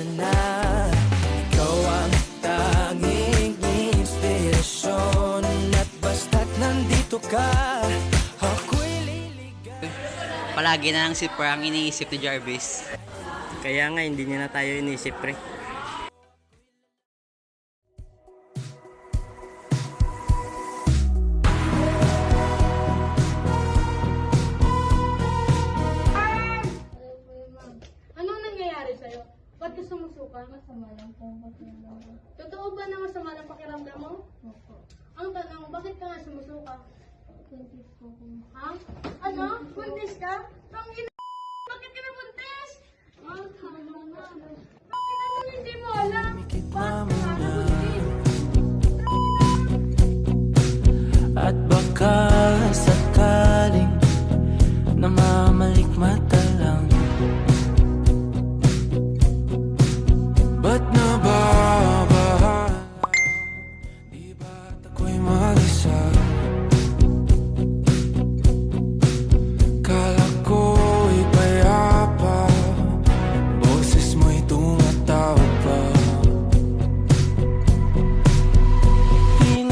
na na. Ikaw ang tanging inspirasyon, at basta't nandito ka, ako'y liligay. Palagi na lang si Per ang iniisip ni Jarvis. Kaya nga, hindi niya na tayo inisip, pre. Anong nangyayari sa'yo? Ba't ka sumusuka? Masama lang po ang pakiramdam mo. Totoo ba na masama lang pakiramdam mo? Opo. Ang tanong, bakit ka nga sumusuka? Buntis po ko. Ha? Ano? Buntis ka? Tangina! Bakit ka nabuntis? Ah, tama na. Tangina mo, hindi mo alam. Mikit na Bakit ka muna, nabuntis? at baka sakaling namamalikmata lang. Ba't nababahala? Di ba't ako'y mag-isa? Kala ko'y payapa, boses mo'y tumatawag pa.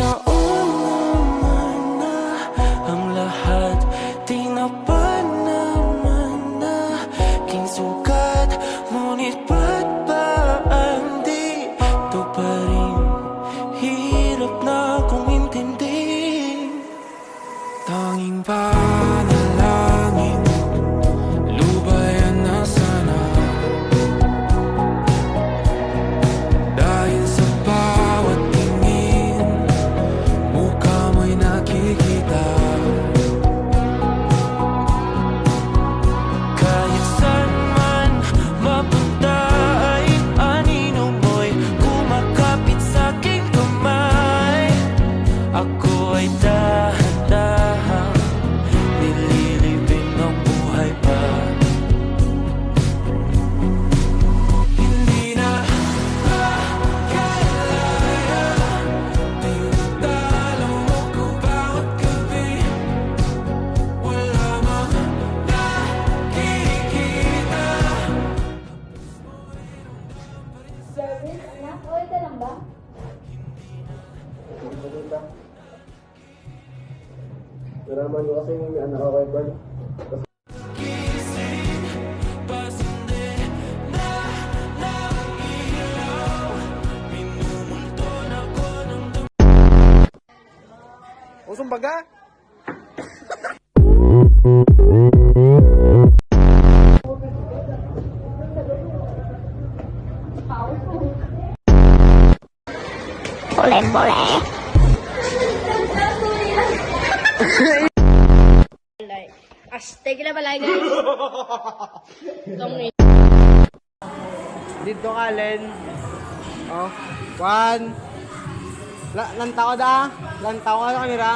Naman na ang lahat, tinapan naman na king sugat, ngunit ba't ba ang di ito pa rin? Hirap na kong intindihin. Tanging panalangin, lubayan na sana, dahil sa bawat tingin mukha mo'y nakikita. Kahit saan man mapunta ay anino mo'y kumakapit sa aking kamay. Ako ay dahan-dahang nililibing ng buhay pa. Hindi na makalaya, tinutalo mo ko bawat gabi. Wala mang nakikita. Jarvis, anak, okay ka lang ba? Naraman ko kasi yung anak ko kay Bert. Gising, pasindi na ng ilaw, minumulto na ko ng Usong baga? Astig na balay guys. Dito ka, Len. Oh, one. Lantaw da. Lantaw ka sa kamera.